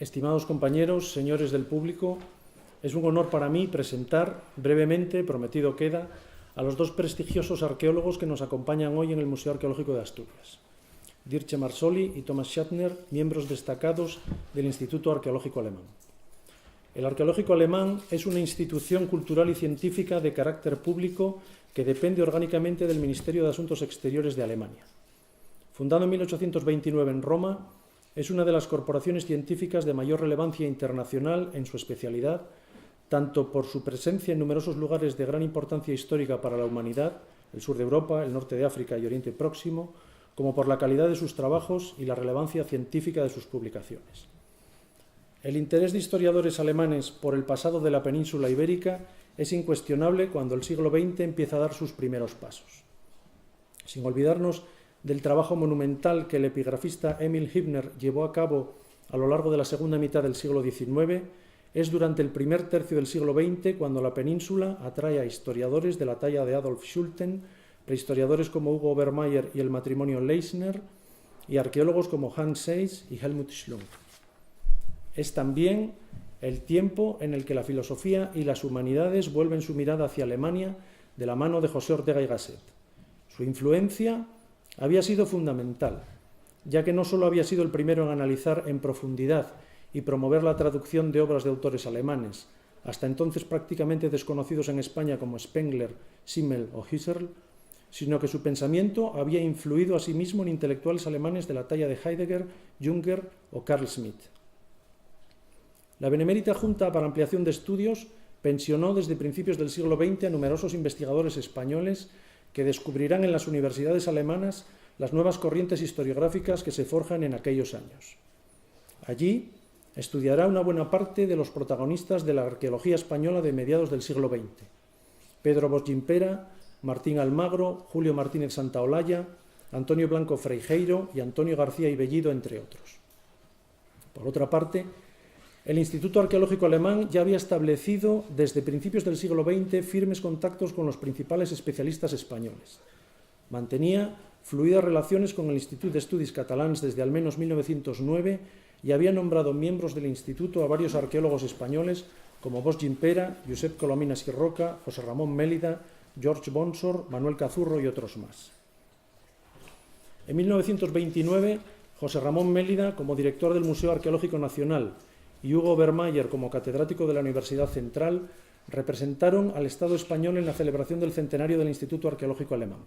estimados compañeros, señores del público, es un honor para mí presentar brevemente, prometido queda, a los dos prestigiosos arqueólogos que nos acompañan hoy en el Museo Arqueológico de Asturias, Dirce Marsoli y Thomas Schattner, miembros destacados del Instituto Arqueológico Alemán. El Arqueológico Alemán es una institución cultural y científica de carácter público que depende orgánicamente del Ministerio de Asuntos Exteriores de Alemania. Fundado en 1829 en Roma, es una de las corporaciones científicas de mayor relevancia internacional en su especialidad, tanto por su presencia en numerosos lugares de gran importancia histórica para la humanidad, el sur de Europa, el norte de África y Oriente Próximo, como por la calidad de sus trabajos y la relevancia científica de sus publicaciones. El interés de historiadores alemanes por el pasado de la península ibérica es incuestionable cuando el siglo XX empieza a dar sus primeros pasos. Sin olvidarnos del trabajo monumental que el epigrafista Emil Hübner llevó a cabo a lo largo de la segunda mitad del siglo XIX, es durante el primer tercio del siglo XX cuando la península atrae a historiadores de la talla de Adolf Schulten, prehistoriadores como Hugo Obermayr y el matrimonio Leisner, y arqueólogos como Hans Seyss y Helmut Schlunk. Es también el tiempo en el que la filosofía y las humanidades vuelven su mirada hacia Alemania de la mano de José Ortega y Gasset. Su influencia había sido fundamental, ya que no solo había sido el primero en analizar en profundidad y promover la traducción de obras de autores alemanes, hasta entonces prácticamente desconocidos en España como Spengler, Simmel o Husserl, sino que su pensamiento había influido asimismo en intelectuales alemanes de la talla de Heidegger, Junger o Carl Schmitt. La Benemérita Junta para Ampliación de Estudios pensionó desde principios del siglo XX a numerosos investigadores españoles que descubrirán en las universidades alemanas las nuevas corrientes historiográficas que se forjan en aquellos años. Allí estudiará una buena parte de los protagonistas de la arqueología española de mediados del siglo XX: Pedro Bosch-Gimpera, Martín Almagro, Julio Martínez Santaolalla, Antonio Blanco Freijeiro y Antonio García y Bellido, entre otros. Por otra parte, el Instituto Arqueológico Alemán ya había establecido desde principios del siglo XX firmes contactos con los principales especialistas españoles. Mantenía fluidas relaciones con el Institut d'Estudis Catalans desde al menos 1909 y había nombrado miembros del instituto a varios arqueólogos españoles como Bosch-Gimpera, Josep Colominas y Roca, José Ramón Mélida, George Bonsor, Manuel Cazurro y otros más. En 1929, José Ramón Mélida, como director del Museo Arqueológico Nacional, y Hugo Obermayr, como catedrático de la Universidad Central, representaron al Estado español en la celebración del centenario del Instituto Arqueológico Alemán.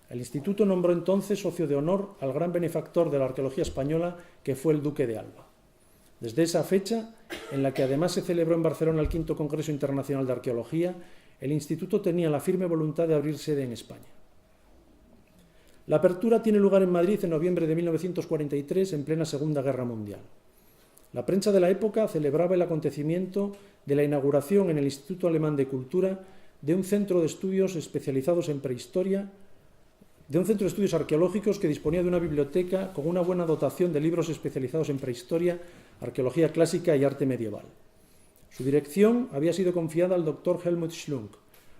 El Instituto nombró entonces socio de honor al gran benefactor de la arqueología española, que fue el Duque de Alba. Desde esa fecha, en la que además se celebró en Barcelona el V Congreso Internacional de Arqueología, el Instituto tenía la firme voluntad de abrir sede en España. La apertura tiene lugar en Madrid en noviembre de 1943, en plena Segunda Guerra Mundial. La prensa de la época celebraba el acontecimiento de la inauguración en el Instituto Alemán de Cultura de un centro de estudios especializados en prehistoria, de un centro de estudios arqueológicos que disponía de una biblioteca con una buena dotación de libros especializados en prehistoria, arqueología clásica y arte medieval. Su dirección había sido confiada al doctor Helmut Schlunk,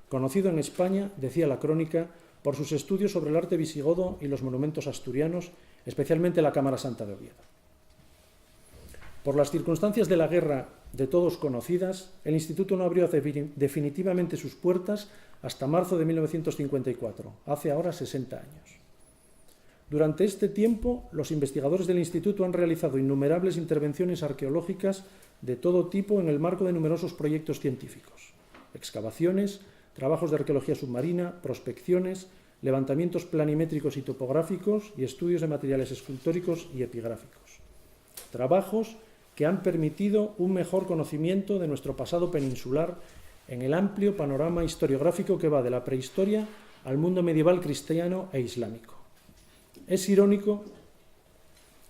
conocido en España, decía la crónica, por sus estudios sobre el arte visigodo y los monumentos asturianos, especialmente la Cámara Santa de Oviedo. Por las circunstancias de la guerra de todos conocidas, el instituto no abrió definitivamente sus puertas hasta marzo de 1954, hace ahora 60 años. Durante este tiempo, los investigadores del instituto han realizado innumerables intervenciones arqueológicas de todo tipo en el marco de numerosos proyectos científicos: excavaciones, trabajos de arqueología submarina, prospecciones, levantamientos planimétricos y topográficos y estudios de materiales escultóricos y epigráficos. Trabajos que han permitido un mejor conocimiento de nuestro pasado peninsular en el amplio panorama historiográfico que va de la prehistoria al mundo medieval cristiano e islámico. Es irónico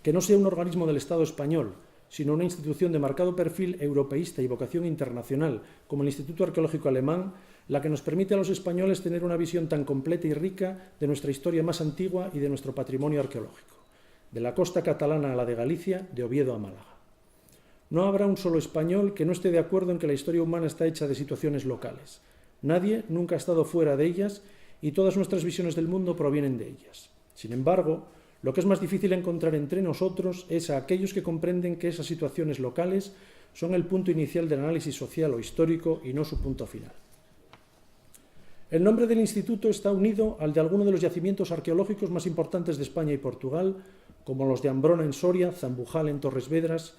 que no sea un organismo del Estado español, sino una institución de marcado perfil europeísta y vocación internacional, como el Instituto Arqueológico Alemán, la que nos permite a los españoles tener una visión tan completa y rica de nuestra historia más antigua y de nuestro patrimonio arqueológico, de la costa catalana a la de Galicia, de Oviedo a Málaga. No habrá un solo español que no esté de acuerdo en que la historia humana está hecha de situaciones locales. Nadie nunca ha estado fuera de ellas y todas nuestras visiones del mundo provienen de ellas. Sin embargo, Lo que es más difícil encontrar entre nosotros es a aquellos que comprenden que esas situaciones locales son el punto inicial del análisis social o histórico y no su punto final. El nombre del instituto está unido al de algunos de los yacimientos arqueológicos más importantes de España y Portugal, como los de Ambrona en Soria, Zambujal en Torres Vedras,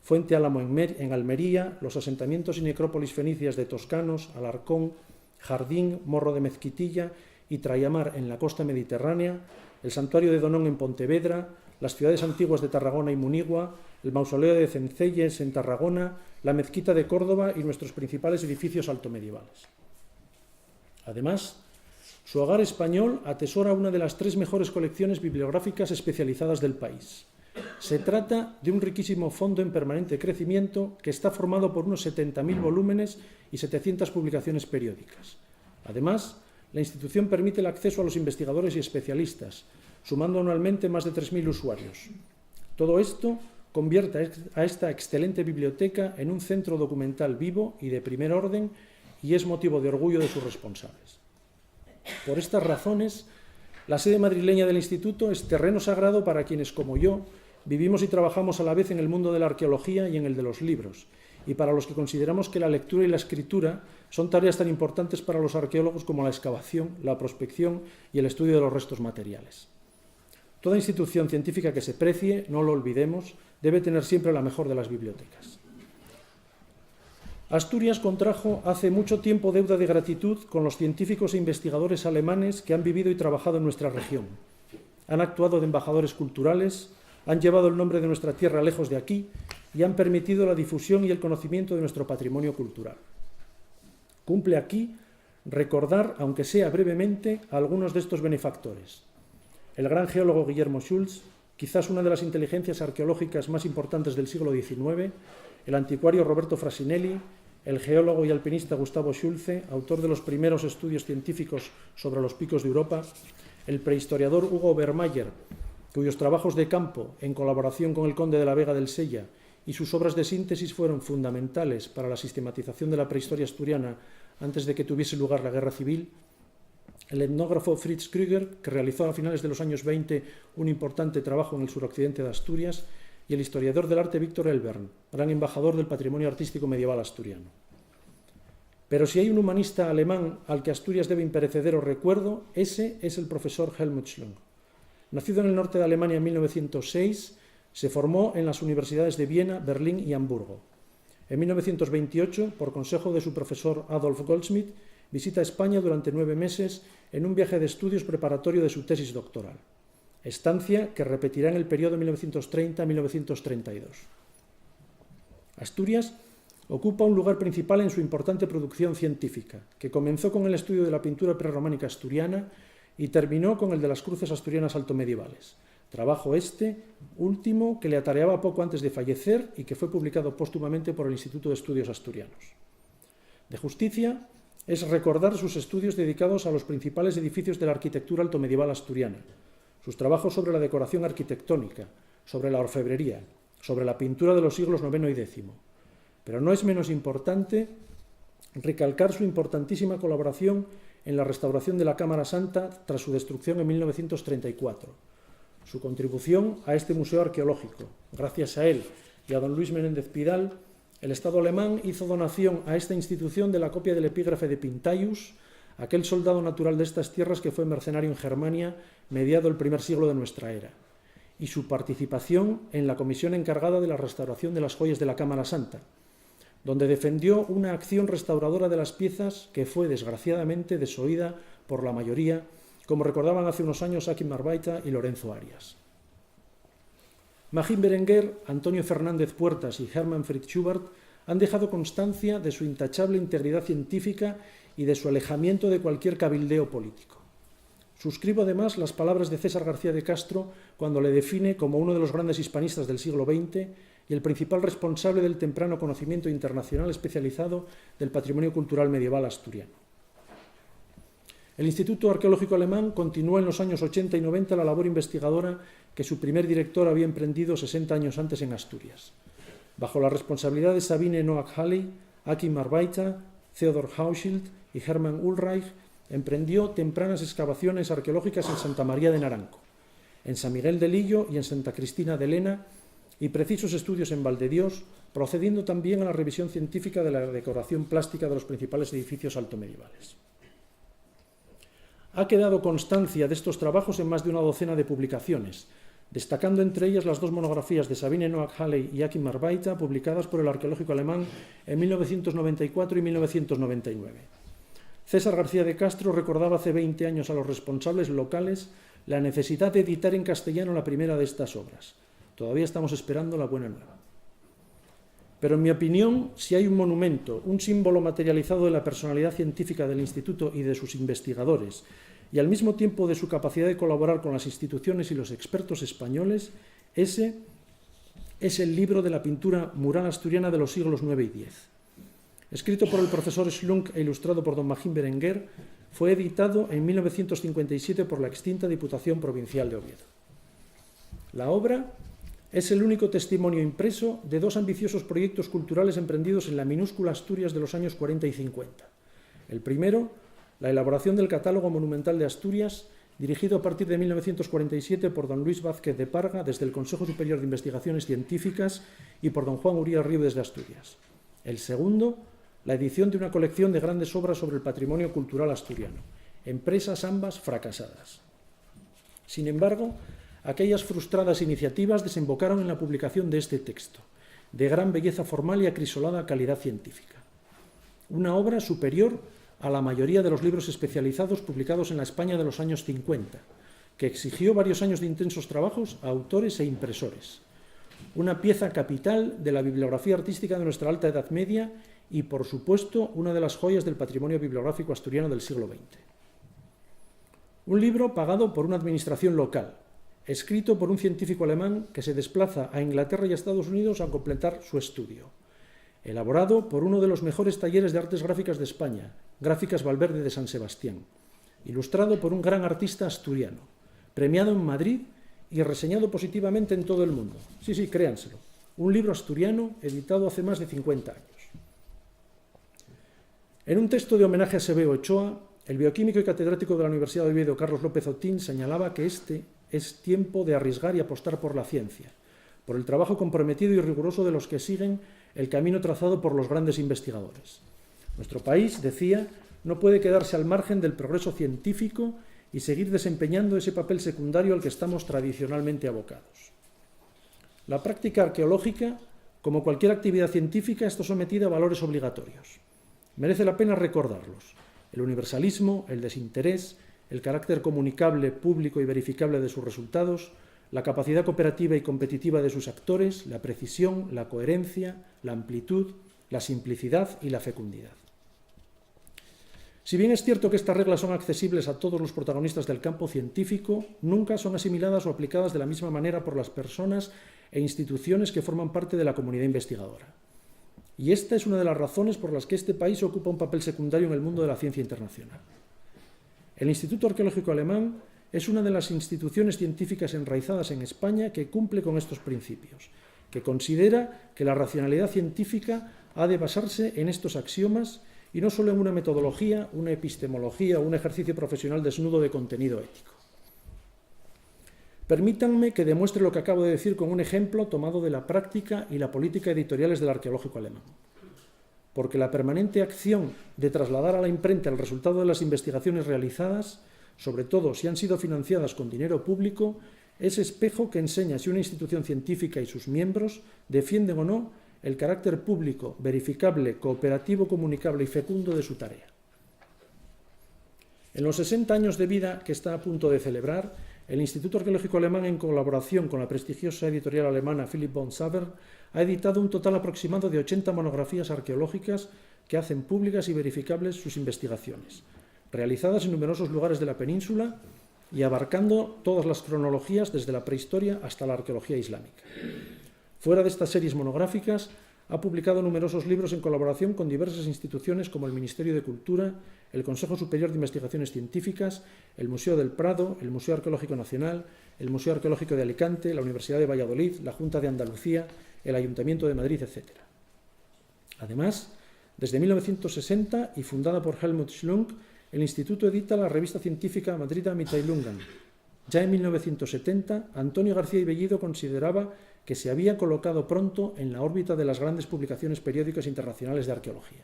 Fuente Álamo en Almería, los asentamientos y necrópolis fenicias de Toscanos, Alarcón, Jardín, Morro de Mezquitilla y Trayamar en la costa mediterránea, el santuario de Donón en Pontevedra, las ciudades antiguas de Tarragona y Munigua, el mausoleo de Cencelles en Tarragona, la mezquita de Córdoba y nuestros principales edificios altomedievales. Además, su hogar español atesora una de las 3 mejores colecciones bibliográficas especializadas del país. Se trata de un riquísimo fondo en permanente crecimiento que está formado por unos 70.000 volúmenes y 700 publicaciones periódicas. Además, la institución permite el acceso a los investigadores y especialistas, sumando anualmente más de 3.000 usuarios. Todo esto convierte a esta excelente biblioteca en un centro documental vivo y de primer orden y es motivo de orgullo de sus responsables. Por estas razones, la sede madrileña del Instituto es terreno sagrado para quienes, como yo, vivimos y trabajamos a la vez en el mundo de la arqueología y en el de los libros, y para los que consideramos que la lectura y la escritura son tareas tan importantes para los arqueólogos como la excavación, la prospección y el estudio de los restos materiales. Toda institución científica que se precie, no lo olvidemos, debe tener siempre la mejor de las bibliotecas. Asturias contrajo hace mucho tiempo deuda de gratitud con los científicos e investigadores alemanes que han vivido y trabajado en nuestra región. Han actuado de embajadores culturales, han llevado el nombre de nuestra tierra lejos de aquí y han permitido la difusión y el conocimiento de nuestro patrimonio cultural. Cumple aquí recordar, aunque sea brevemente, a algunos de estos benefactores. El gran geólogo Guillermo Schultz, quizás una de las inteligencias arqueológicas más importantes del siglo XIX, el anticuario Roberto Frasinelli, el geólogo y alpinista Gustavo Schulze, autor de los primeros estudios científicos sobre los picos de Europa, el prehistoriador Hugo Obermayer, cuyos trabajos de campo, en colaboración con el conde de la Vega del Sella, y sus obras de síntesis fueron fundamentales para la sistematización de la prehistoria asturiana antes de que tuviese lugar la Guerra Civil, el etnógrafo Fritz Krüger, que realizó a finales de los años 20 un importante trabajo en el suroccidente de Asturias, y el historiador del arte Víctor Elbern, gran embajador del patrimonio artístico medieval asturiano. Pero si hay un humanista alemán al que Asturias debe imperecedero recuerdo, ese es el profesor Helmut Schlong. Nacido en el norte de Alemania en 1906, se formó en las universidades de Viena, Berlín y Hamburgo. En 1928, por consejo de su profesor Adolf Goldschmidt, visita España durante 9 meses en un viaje de estudios preparatorio de su tesis doctoral. Estancia que repetirá en el periodo 1930-1932. Asturias ocupa un lugar principal en su importante producción científica, que comenzó con el estudio de la pintura prerrománica asturiana y terminó con el de las cruces asturianas altomedievales, trabajo este último que le atareaba poco antes de fallecer y que fue publicado póstumamente por el Instituto de Estudios Asturianos. De justicia es recordar sus estudios dedicados a los principales edificios de la arquitectura altomedieval asturiana, sus trabajos sobre la decoración arquitectónica, sobre la orfebrería, sobre la pintura de los siglos IX y X. Pero no es menos importante recalcar su importantísima colaboración en la restauración de la Cámara Santa tras su destrucción en 1934. Su contribución a este museo arqueológico. Gracias a él y a don Luis Menéndez Pidal, el Estado alemán hizo donación a esta institución de la copia del epígrafe de Pintaius, aquel soldado natural de estas tierras que fue mercenario en Germania mediado el primer siglo de nuestra era, y su participación en la comisión encargada de la restauración de las joyas de la Cámara Santa, donde defendió una acción restauradora de las piezas que fue, desgraciadamente, desoída por la mayoría, como recordaban hace unos años Aki Marbaita y Lorenzo Arias. Magín Berenguer, Antonio Fernández Puertas y Hermann Fritz Schubert han dejado constancia de su intachable integridad científica y de su alejamiento de cualquier cabildeo político. Suscribo además las palabras de César García de Castro cuando le define como uno de los grandes hispanistas del siglo XX y el principal responsable del temprano conocimiento internacional especializado del patrimonio cultural medieval asturiano. El Instituto Arqueológico Alemán continuó en los años 80 y 90 la labor investigadora que su primer director había emprendido 60 años antes en Asturias. Bajo la responsabilidad de Sabine Noack-Halley, Aki Marbaita, Theodor Hauschild y Hermann Ulreich, emprendió tempranas excavaciones arqueológicas en Santa María de Naranco. en San Miguel de Lillo y en Santa Cristina de Lena, y precisos estudios en Valdedios, procediendo también a la revisión científica de la decoración plástica de los principales edificios altomedievales. Ha quedado constancia de estos trabajos en más de una docena de publicaciones, destacando entre ellas las dos monografías de Sabine Noack-Halley y Joachim Marbaita, publicadas por el Arqueológico Alemán en 1994 y 1999. César García de Castro recordaba hace 20 años a los responsables locales la necesidad de editar en castellano la primera de estas obras. Todavía estamos esperando la buena nueva. Pero en mi opinión, si hay un monumento, un símbolo materializado de la personalidad científica del Instituto y de sus investigadores, y al mismo tiempo de su capacidad de colaborar con las instituciones y los expertos españoles, ese es el libro de la pintura mural asturiana de los siglos IX y X. Escrito por el profesor Schlunk e ilustrado por don Magín Berenguer, fue editado en 1957 por la extinta Diputación Provincial de Oviedo. La obra es el único testimonio impreso de dos ambiciosos proyectos culturales emprendidos en la minúscula Asturias de los años 40 y 50. El primero, la elaboración del Catálogo Monumental de Asturias, dirigido a partir de 1947 por don Luis Vázquez de Parga desde el Consejo Superior de Investigaciones Científicas y por don Juan Uría Río desde Asturias. El segundo, la edición de una colección de grandes obras sobre el patrimonio cultural asturiano, empresas ambas fracasadas. Sin embargo, aquellas frustradas iniciativas desembocaron en la publicación de este texto, de gran belleza formal y acrisolada calidad científica. Una obra superior a la mayoría de los libros especializados publicados en la España de los años 50, que exigió varios años de intensos trabajos a autores e impresores. Una pieza capital de la bibliografía artística de nuestra Alta Edad Media y, por supuesto, una de las joyas del patrimonio bibliográfico asturiano del siglo XX. Un libro pagado por una administración local, escrito por un científico alemán que se desplaza a Inglaterra y a Estados Unidos a completar su estudio, elaborado por uno de los mejores talleres de artes gráficas de España, Gráficas Valverde de San Sebastián, ilustrado por un gran artista asturiano, premiado en Madrid y reseñado positivamente en todo el mundo. Sí, créanselo. Un libro asturiano editado hace más de 50 años. En un texto de homenaje a Severo Ochoa, el bioquímico y catedrático de la Universidad de Oviedo, Carlos López Otín, señalaba que este es tiempo de arriesgar y apostar por la ciencia, por el trabajo comprometido y riguroso de los que siguen el camino trazado por los grandes investigadores. Nuestro país, decía, no puede quedarse al margen del progreso científico y seguir desempeñando ese papel secundario al que estamos tradicionalmente abocados. La práctica arqueológica, como cualquier actividad científica, está sometida a valores obligatorios. Merece la pena recordarlos: el universalismo, el desinterés, el carácter comunicable, público y verificable de sus resultados, la capacidad cooperativa y competitiva de sus actores, la precisión, la coherencia, la amplitud, la simplicidad y la fecundidad. Si bien es cierto que estas reglas son accesibles a todos los protagonistas del campo científico, nunca son asimiladas o aplicadas de la misma manera por las personas e instituciones que forman parte de la comunidad investigadora. Y esta es una de las razones por las que este país ocupa un papel secundario en el mundo de la ciencia internacional. El Instituto Arqueológico Alemán es una de las instituciones científicas enraizadas en España que cumple con estos principios, que considera que la racionalidad científica ha de basarse en estos axiomas y no solo en una metodología, una epistemología o un ejercicio profesional desnudo de contenido ético. Permítanme que demuestre lo que acabo de decir con un ejemplo tomado de la práctica y la política editoriales del Arqueológico Alemán. Porque la permanente acción de trasladar a la imprenta el resultado de las investigaciones realizadas, sobre todo si han sido financiadas con dinero público, es espejo que enseña si una institución científica y sus miembros defienden o no el carácter público, verificable, cooperativo, comunicable y fecundo de su tarea. En los 60 años de vida que está a punto de celebrar, el Instituto Arqueológico Alemán, en colaboración con la prestigiosa editorial alemana Philipp von Saber, ha editado un total aproximado de 80 monografías arqueológicas que hacen públicas y verificables sus investigaciones, realizadas en numerosos lugares de la península y abarcando todas las cronologías desde la prehistoria hasta la arqueología islámica. Fuera de estas series monográficas, ha publicado numerosos libros en colaboración con diversas instituciones como el Ministerio de Cultura, el Consejo Superior de Investigaciones Científicas, el Museo del Prado, el Museo Arqueológico Nacional, el Museo Arqueológico de Alicante, la Universidad de Valladolid, la Junta de Andalucía, el Ayuntamiento de Madrid, etc. Además, desde 1960 y fundada por Helmut Schlunk, el Instituto edita la revista científica Madrider Mitteilungen, Ya en 1970, Antonio García y Bellido consideraba que se había colocado pronto en la órbita de las grandes publicaciones periódicas internacionales de arqueología.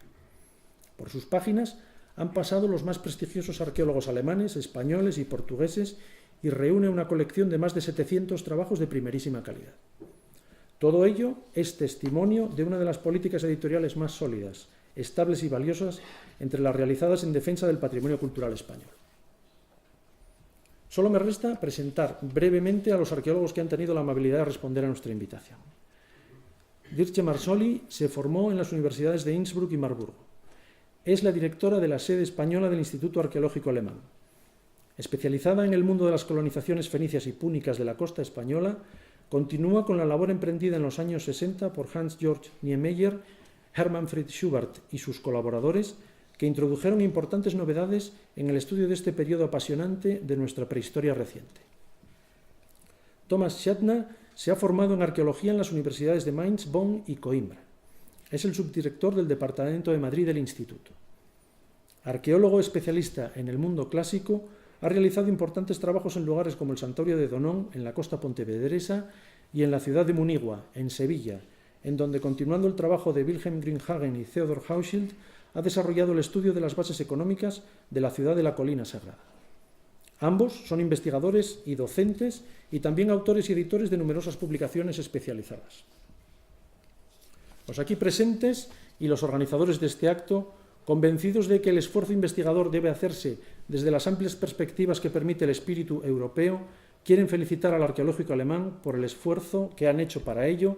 Por sus páginas han pasado los más prestigiosos arqueólogos alemanes, españoles y portugueses y reúne una colección de más de 700 trabajos de primerísima calidad. Todo ello es testimonio de una de las políticas editoriales más sólidas, estables y valiosas entre las realizadas en defensa del patrimonio cultural español. Solo me resta presentar brevemente a los arqueólogos que han tenido la amabilidad de responder a nuestra invitación. Dirce Marsoli se formó en las universidades de Innsbruck y Marburgo. Es la directora de la sede española del Instituto Arqueológico Alemán. Especializada en el mundo de las colonizaciones fenicias y púnicas de la costa española, continúa con la labor emprendida en los años 60 por Hans-Georg Niemeyer, Hermann Fritz Schubert y sus colaboradores, que introdujeron importantes novedades en el estudio de este periodo apasionante de nuestra prehistoria reciente. Thomas Schadtner se ha formado en arqueología en las universidades de Mainz, Bonn y Coimbra. Es el subdirector del Departamento de Madrid del Instituto. Arqueólogo especialista en el mundo clásico, ha realizado importantes trabajos en lugares como el Santuario de Donón, en la costa pontevedresa, y en la ciudad de Munigua, en Sevilla, en donde, continuando el trabajo de Wilhelm Grünhagen y Theodor Hauschild, ha desarrollado el estudio de las bases económicas de la ciudad de la Colina Sagrada. Ambos son investigadores y docentes y también autores y editores de numerosas publicaciones especializadas. Los aquí presentes y los organizadores de este acto, convencidos de que el esfuerzo investigador debe hacerse desde las amplias perspectivas que permite el espíritu europeo, quieren felicitar al arqueológico alemán por el esfuerzo que han hecho para ello,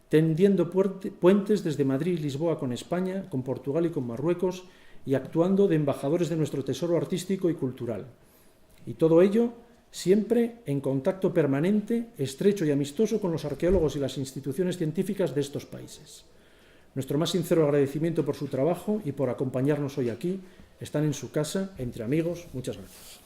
tendiendo puentes desde Madrid y Lisboa con España, con Portugal y con Marruecos, y actuando de embajadores de nuestro tesoro artístico y cultural. Y todo ello siempre en contacto permanente, estrecho y amistoso con los arqueólogos y las instituciones científicas de estos países. Nuestro más sincero agradecimiento por su trabajo y por acompañarnos hoy aquí. Están en su casa, entre amigos. Muchas gracias.